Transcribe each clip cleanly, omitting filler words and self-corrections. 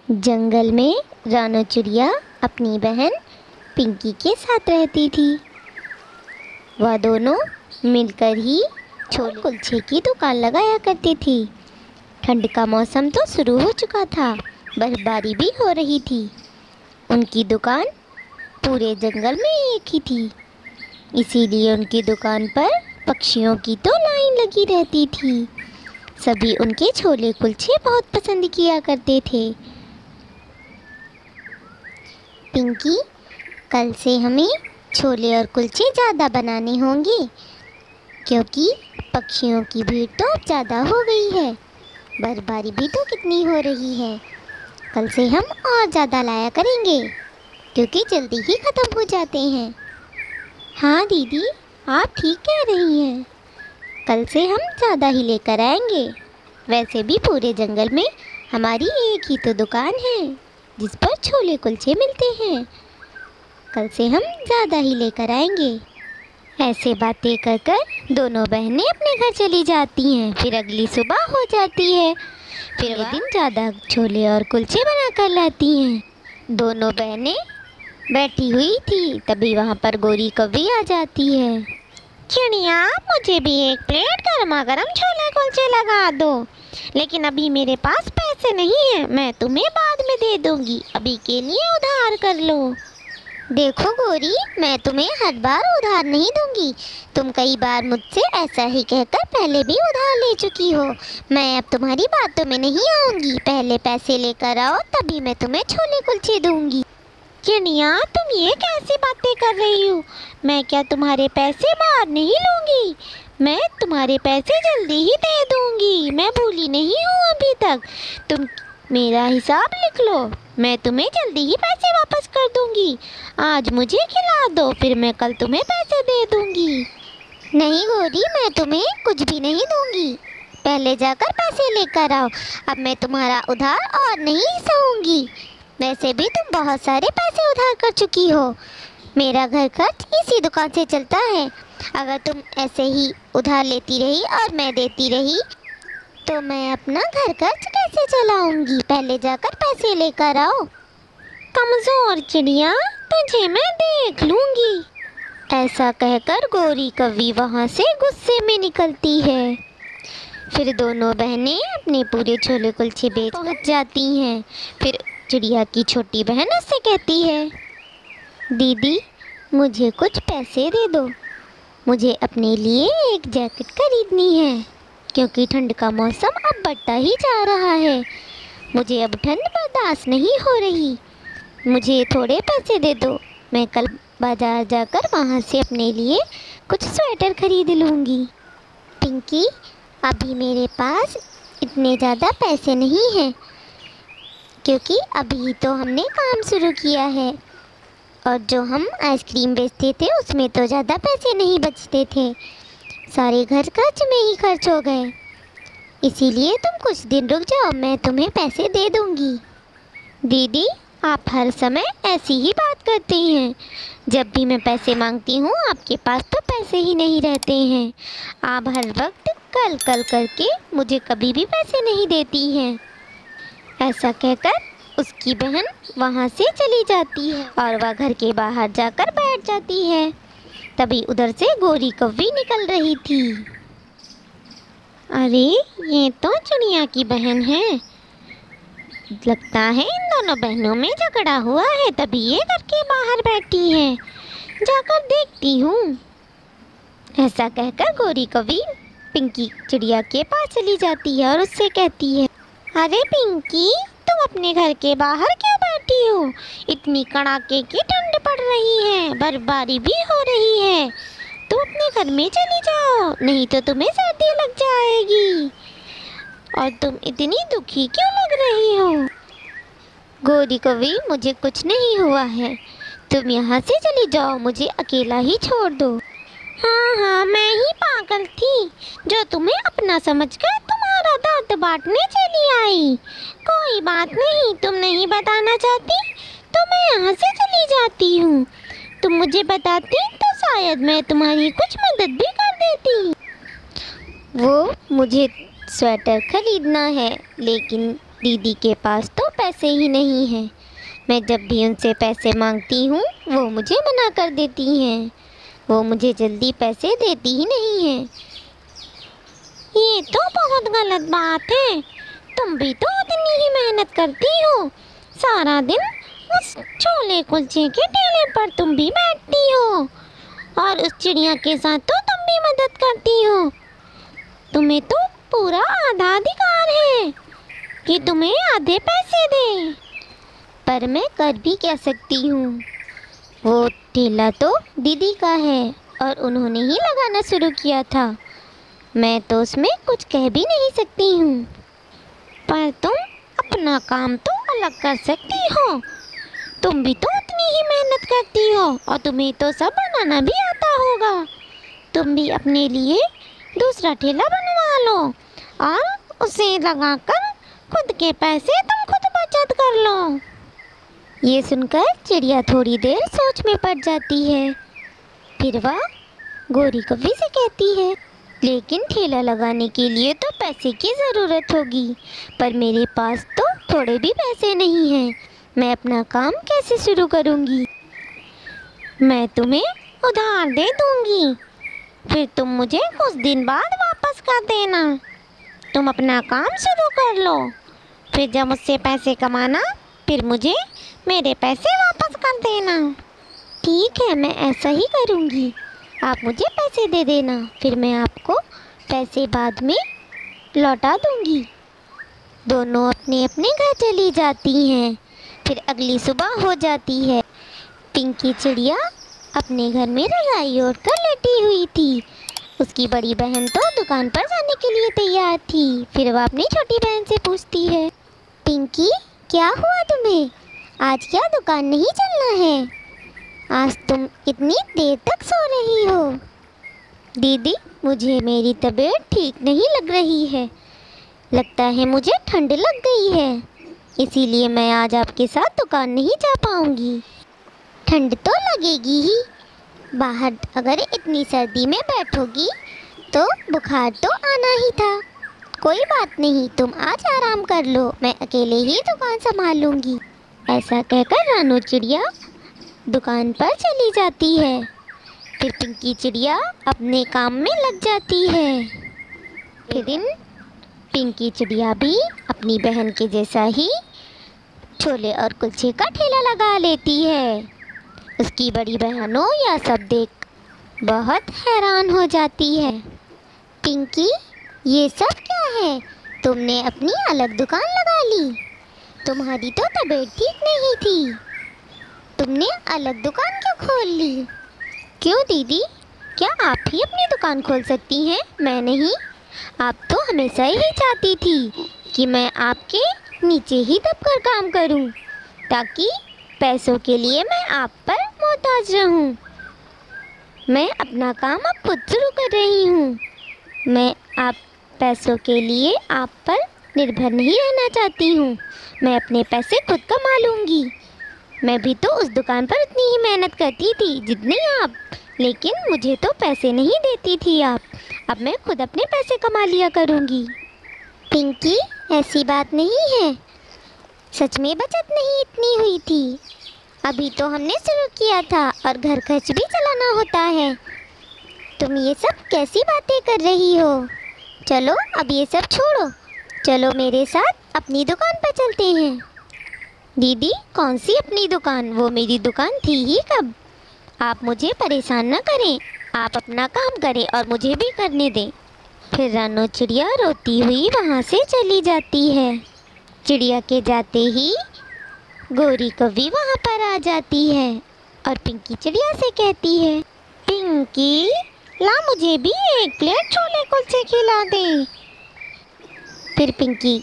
जंगल में रानू चिड़िया अपनी बहन पिंकी के साथ रहती थी। वह दोनों मिलकर ही छोले कुलचे की दुकान लगाया करती थी। ठंड का मौसम तो शुरू हो चुका था, बर्फबारी भी हो रही थी। उनकी दुकान पूरे जंगल में एक ही थी, इसीलिए उनकी दुकान पर पक्षियों की तो लाइन लगी रहती थी। सभी उनके छोले कुलचे बहुत पसंद किया करते थे। पिंकी, कल से हमें छोले और कुलचे ज़्यादा बनाने होंगे, क्योंकि पक्षियों की भीड़ तो अब ज़्यादा हो गई है। बर्फबारी भी तो कितनी हो रही है। कल से हम और ज़्यादा लाया करेंगे, क्योंकि जल्दी ही ख़त्म हो जाते हैं। हाँ दीदी, आप ठीक कह रही हैं। कल से हम ज़्यादा ही लेकर आएंगे। वैसे भी पूरे जंगल में हमारी एक ही तो दुकान है जिस पर छोले कुलचे मिलते हैं। कल से हम ज़्यादा ही लेकर आएंगे। ऐसे बातें कर कर दोनों बहनें अपने घर चली जाती हैं। फिर अगली सुबह हो जाती है। फिर अगले दिन ज़्यादा छोले और कुलचे बना कर लाती हैं। दोनों बहनें बैठी हुई थी, तभी वहाँ पर गोरी कौवी आ जाती है। चिड़िया, मुझे भी एक प्लेट गर्मा गर्म छोले कुलचे लगा दो, लेकिन अभी मेरे पास पैसे नहीं हैं। मैं तुम्हें बाद में दे दूंगी, अभी के लिए उधार कर लो। देखो गोरी, मैं तुम्हें हर बार उधार नहीं दूंगी। तुम कई बार मुझसे ऐसा ही कहकर पहले भी उधार ले चुकी हो। मैं अब तुम्हारी बातों में नहीं आऊंगी। पहले पैसे लेकर आओ, तभी मैं तुम्हें छोले कुलचे दूंगी। चिड़िया, तुम ये कैसी बातें कर रही हो? मैं क्या तुम्हारे पैसे बाहर नहीं लूँगी? मैं तुम्हारे पैसे जल्दी ही दे दूँगी। मैं भूली नहीं हूँ अभी तक। तुम मेरा हिसाब लिख लो, मैं तुम्हें जल्दी ही पैसे वापस कर दूँगी। आज मुझे खिला दो, फिर मैं कल तुम्हें पैसे दे दूँगी। नहीं गोरी, मैं तुम्हें कुछ भी नहीं दूंगी। पहले जाकर पैसे लेकर आओ। अब मैं तुम्हारा उधार और नहीं सहूँगी। वैसे भी तुम बहुत सारे पैसे उधार कर चुकी हो। मेरा घर खर्च इसी दुकान से चलता है। अगर तुम ऐसे ही उधार लेती रही और मैं देती रही, तो मैं अपना घर खर्च कैसे चलाऊंगी? पहले जाकर पैसे लेकर आओ। कमज़ोर चिड़िया, तुझे मैं देख लूँगी। ऐसा कहकर गोरी कौवी वहाँ से गुस्से में निकलती है। फिर दोनों बहनें अपने पूरे छोले कुलचे बेच पहुँच जाती हैं। फिर चिड़िया की छोटी बहन उससे कहती है, दीदी, मुझे कुछ पैसे दे दो। मुझे अपने लिए एक जैकेट खरीदनी है, क्योंकि ठंड का मौसम अब बढ़ता ही जा रहा है। मुझे अब ठंड बर्दाश्त नहीं हो रही। मुझे थोड़े पैसे दे दो। मैं कल बाज़ार जाकर वहाँ से अपने लिए कुछ स्वेटर खरीद लूँगी। पिंकी, अभी मेरे पास इतने ज़्यादा पैसे नहीं हैं, क्योंकि अभी तो हमने काम शुरू किया है, और जो हम आइसक्रीम बेचते थे उसमें तो ज़्यादा पैसे नहीं बचते थे। सारे घर खर्च में ही खर्च हो गए। इसीलिए तुम कुछ दिन रुक जाओ, मैं तुम्हें पैसे दे दूँगी। दीदी, आप हर समय ऐसी ही बात करती हैं। जब भी मैं पैसे मांगती हूँ, आपके पास तो पैसे ही नहीं रहते हैं। आप हर वक्त कल कल करके मुझे कभी भी पैसे नहीं देती हैं। ऐसा कहकर उसकी बहन वहाँ से चली जाती है और वह घर के बाहर जाकर बैठ जाती है। तभी उधर से गोरी कौवी निकल रही थी। अरे, ये तो चिड़िया की बहन है। लगता है इन दोनों बहनों में झगड़ा हुआ है, तभी ये घर के बाहर बैठी है। जाकर देखती हूँ। ऐसा कहकर गोरी कौवी पिंकी चिड़िया के पास चली जाती है और उससे कहती है, अरे पिंकी, तुम अपने घर के बाहर क्यों बैठी हो? इतनी कड़ाके की ठंड पड़ रही है, बर्फबारी भी हो रही है। तुम अपने घर में चली जाओ, नहीं तो तुम्हें सर्दी लग जाएगी। और तुम इतनी दुखी क्यों लग रही हो? गोरी कौवी, मुझे कुछ नहीं हुआ है। तुम यहाँ से चली जाओ, मुझे अकेला ही छोड़ दो। हाँ हाँ, मैं ही पागल थी जो तुम्हें अपना समझकर तुम्हारा दर्द बांटने चली आई। कोई बात नहीं, तुम नहीं बताना चाहती तो मैं यहाँ से चली जाती हूँ। तुम मुझे बताती तो शायद मैं तुम्हारी कुछ मदद भी कर देती। वो मुझे स्वेटर खरीदना है, लेकिन दीदी के पास तो पैसे ही नहीं हैं। मैं जब भी उनसे पैसे मांगती हूँ वो मुझे मना कर देती हैं। वो मुझे जल्दी पैसे देती ही नहीं हैं। ये तो बहुत गलत बात है। तुम भी तो उतनी ही मेहनत करती हो। सारा दिन उस छोले कुलचे के ठेले पर तुम भी बैठती हो और उस चिड़िया के साथ तो तुम भी मदद करती हो। तुम्हें तो पूरा आधा अधिकार है कि तुम्हें आधे पैसे दे। पर मैं कर भी क्या सकती हूँ? वो ठेला तो दीदी का है और उन्होंने ही लगाना शुरू किया था। मैं तो उसमें कुछ कह भी नहीं सकती हूँ। पर तुम अपना काम तो अलग कर सकती हो। तुम भी तो उतनी ही मेहनत करती हो और तुम्हें तो सब बनाना भी आता होगा। तुम भी अपने लिए दूसरा ठेला बनवा लो और उसे लगाकर खुद के पैसे तुम खुद बचत कर लो। ये सुनकर चिड़िया थोड़ी देर सोच में पड़ जाती है। फिर वह गोरी कव्वी से कहती है, लेकिन ठेला लगाने के लिए तो पैसे की ज़रूरत होगी, पर मेरे पास तो थोड़े भी पैसे नहीं हैं। मैं अपना काम कैसे शुरू करूँगी? मैं तुम्हें उधार दे दूँगी, फिर तुम मुझे कुछ दिन बाद वापस कर देना। तुम अपना काम शुरू कर लो, फिर जब मुझसे पैसे कमाना फिर मुझे मेरे पैसे वापस कर देना। ठीक है, मैं ऐसा ही करूँगी। आप मुझे पैसे दे देना, फिर मैं आपको पैसे बाद में लौटा दूँगी। दोनों अपने अपने घर चली जाती हैं। फिर अगली सुबह हो जाती है। पिंकी चिड़िया अपने घर में रज़ाई ओढ़ कर लेटी हुई थी। उसकी बड़ी बहन तो दुकान पर जाने के लिए तैयार थी। फिर वह अपनी छोटी बहन से पूछती है, पिंकी क्या हुआ तुम्हें? आज क्या दुकान नहीं चलना है? आज तुम इतनी देर तक सो रही हो। दीदी, मुझे मेरी तबीयत ठीक नहीं लग रही है। लगता है मुझे ठंड लग गई है, इसीलिए मैं आज आपके साथ दुकान नहीं जा पाऊंगी। ठंड तो लगेगी ही, बाहर अगर इतनी सर्दी में बैठोगी तो बुखार तो आना ही था। कोई बात नहीं, तुम आज आराम कर लो, मैं अकेले ही दुकान संभाल लूँगी। ऐसा कहकर रानू चिड़िया दुकान पर चली जाती है। फिर पिंकी चिड़िया अपने काम में लग जाती है। फिर दिन पिंकी चिड़िया भी अपनी बहन के जैसा ही छोले और कुलचे का ठेला लगा लेती है। उसकी बड़ी बहनों यह सब देख बहुत हैरान हो जाती है। पिंकी, ये सब क्या है? तुमने अपनी अलग दुकान लगा ली। तुम्हारी तो तबीयत ठीक नहीं थी, तुमने अलग दुकान क्यों खोल ली? क्यों दीदी, क्या आप ही अपनी दुकान खोल सकती हैं? मैं नहीं। आप तो हमेशा ही चाहती थी कि मैं आपके नीचे ही दबकर काम करूं, ताकि पैसों के लिए मैं आप पर मोहताज रहूं। मैं अपना काम अब खुद शुरू कर रही हूं। मैं आप पैसों के लिए आप पर निर्भर नहीं रहना चाहती हूँ। मैं अपने पैसे खुद कमा लूँगी। मैं भी तो उस दुकान पर उतनी ही मेहनत करती थी जितनी आप, लेकिन मुझे तो पैसे नहीं देती थी आप। अब मैं खुद अपने पैसे कमा लिया करूँगी। पिंकी, ऐसी बात नहीं है, सच में बचत नहीं इतनी हुई थी। अभी तो हमने शुरू किया था और घर खर्च भी चलाना होता है। तुम ये सब कैसी बातें कर रही हो? चलो अब ये सब छोड़ो, चलो मेरे साथ अपनी दुकान पर चलते हैं। दीदी, कौन सी अपनी दुकान? वो मेरी दुकान थी ही कब। आप मुझे परेशान न करें, आप अपना काम करें और मुझे भी करने दें। फिर रानू चिड़िया रोती हुई वहाँ से चली जाती है। चिड़िया के जाते ही गोरी कव्वी वहाँ पर आ जाती है और पिंकी चिड़िया से कहती है, पिंकी, ला मुझे भी एक प्लेट छोले कुलचे खिला दे। फिर पिंकी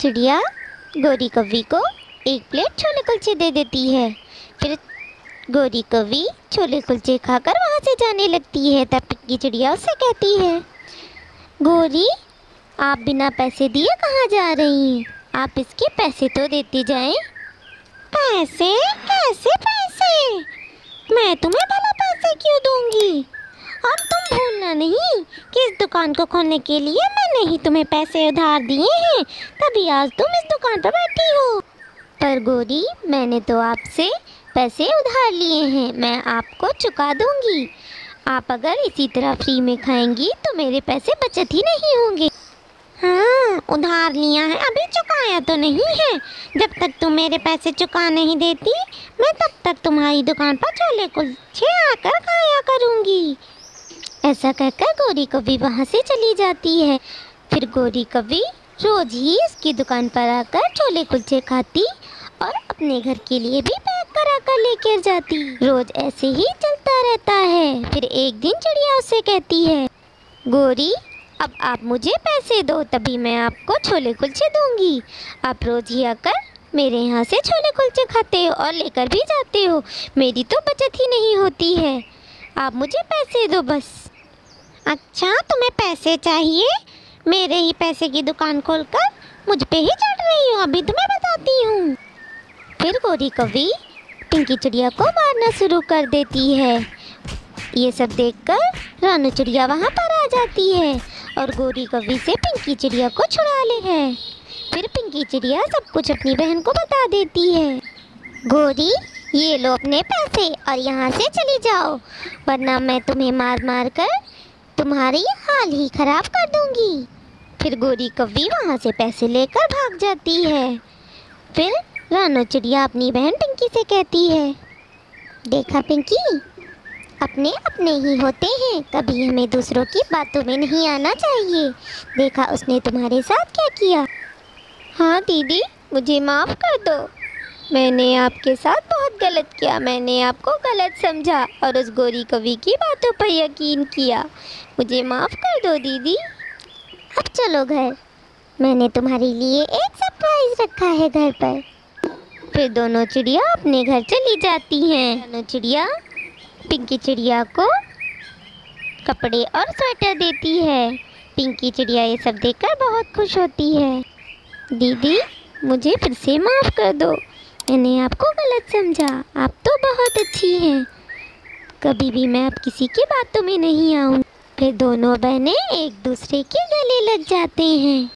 चिड़िया गोरी कव्वी को एक प्लेट छोले कुलचे दे देती है। फिर गोरी कव्वी छोले कुलचे खाकर वहाँ से जाने लगती है। तब पिंकी चिड़िया उससे कहती है, गोरी, आप बिना पैसे दिए कहाँ जा रही हैं? आप इसके पैसे तो देती जाएं। पैसे? कैसे पैसे? मैं तुम्हें भला पैसे क्यों दूंगी? और तुम भूलना नहीं कि इस दुकान को खोलने के लिए मैंने ही तुम्हें पैसे उधार दिए हैं, तभी आज तुम इस दुकान पर बैठी हो। पर गौरी, मैंने तो आपसे पैसे उधार लिए हैं, मैं आपको चुका दूंगी। आप अगर इसी तरह फ्री में खाएंगी तो मेरे पैसे बचत ही नहीं होंगे। हाँ, उधार लिया है, अभी चुकाया तो नहीं है। जब तक तुम मेरे पैसे चुका नहीं देती, मैं तब तक तुम्हारी दुकान पर छोले कुलचे आकर खाया करूँगी। ऐसा कहकर गौरी कव्वी वहाँ से चली जाती है। फिर गौरी कव्वी रोज ही उसकी दुकान पर आकर छोले कुलचे खाती और अपने घर के लिए भी पैक करा कर लेकर जाती। रोज ऐसे ही चलता रहता है। फिर एक दिन चिड़िया उससे कहती है, गौरी, अब आप मुझे पैसे दो, तभी मैं आपको छोले कुलचे दूंगी। आप रोज ही आकर मेरे यहाँ से छोले कुलचे खाते हो और लेकर भी जाते हो, मेरी तो बचत ही नहीं होती है। आप मुझे पैसे दो बस। अच्छा, तुम्हें पैसे चाहिए? मेरे ही पैसे की दुकान खोलकर मुझ पे ही चढ़ रही हो, अभी तुम्हें बताती हूँ। फिर गौरी कव्वी पिंकी चिड़िया को मारना शुरू कर देती है। ये सब देखकर रानू चिड़िया वहाँ पर आ जाती है और गौरी कव्वी से पिंकी चिड़िया को छुड़ा ले है। फिर पिंकी चिड़िया सब कुछ अपनी बहन को बता देती है। गौरी, ये लो अपने पैसे और यहाँ से चली जाओ, वरना मैं तुम्हें मार मार कर तुम्हारी हाल ही खराब कर दूंगी। फिर गौरी कव्वी वहाँ से पैसे लेकर भाग जाती है। फिर रानू चिड़िया अपनी बहन पिंकी से कहती है, देखा पिंकी, अपने अपने ही होते हैं, कभी हमें दूसरों की बातों में नहीं आना चाहिए। देखा उसने तुम्हारे साथ क्या किया। हाँ दीदी, मुझे माफ़ कर दो, मैंने आपके साथ बहुत गलत किया। मैंने आपको गलत समझा और उस गौरी कव्वी की बातों पर यकीन किया। मुझे माफ़ कर दो दीदी। अब चलो घर, मैंने तुम्हारे लिए एक सरप्राइज रखा है घर पर। फिर दोनों चिड़िया अपने घर चली जाती हैं। दोनों चिड़िया पिंकी चिड़िया को कपड़े और स्वेटर देती है। पिंकी चिड़िया ये सब देखकर बहुत खुश होती है। दीदी, मुझे फिर से माफ़ कर दो, मैंने आपको गलत समझा। आप तो बहुत अच्छी हैं, कभी भी मैं अब किसी की बातों में नहीं आऊँ। फिर दोनों बहनें एक दूसरे के गले लग जाते हैं।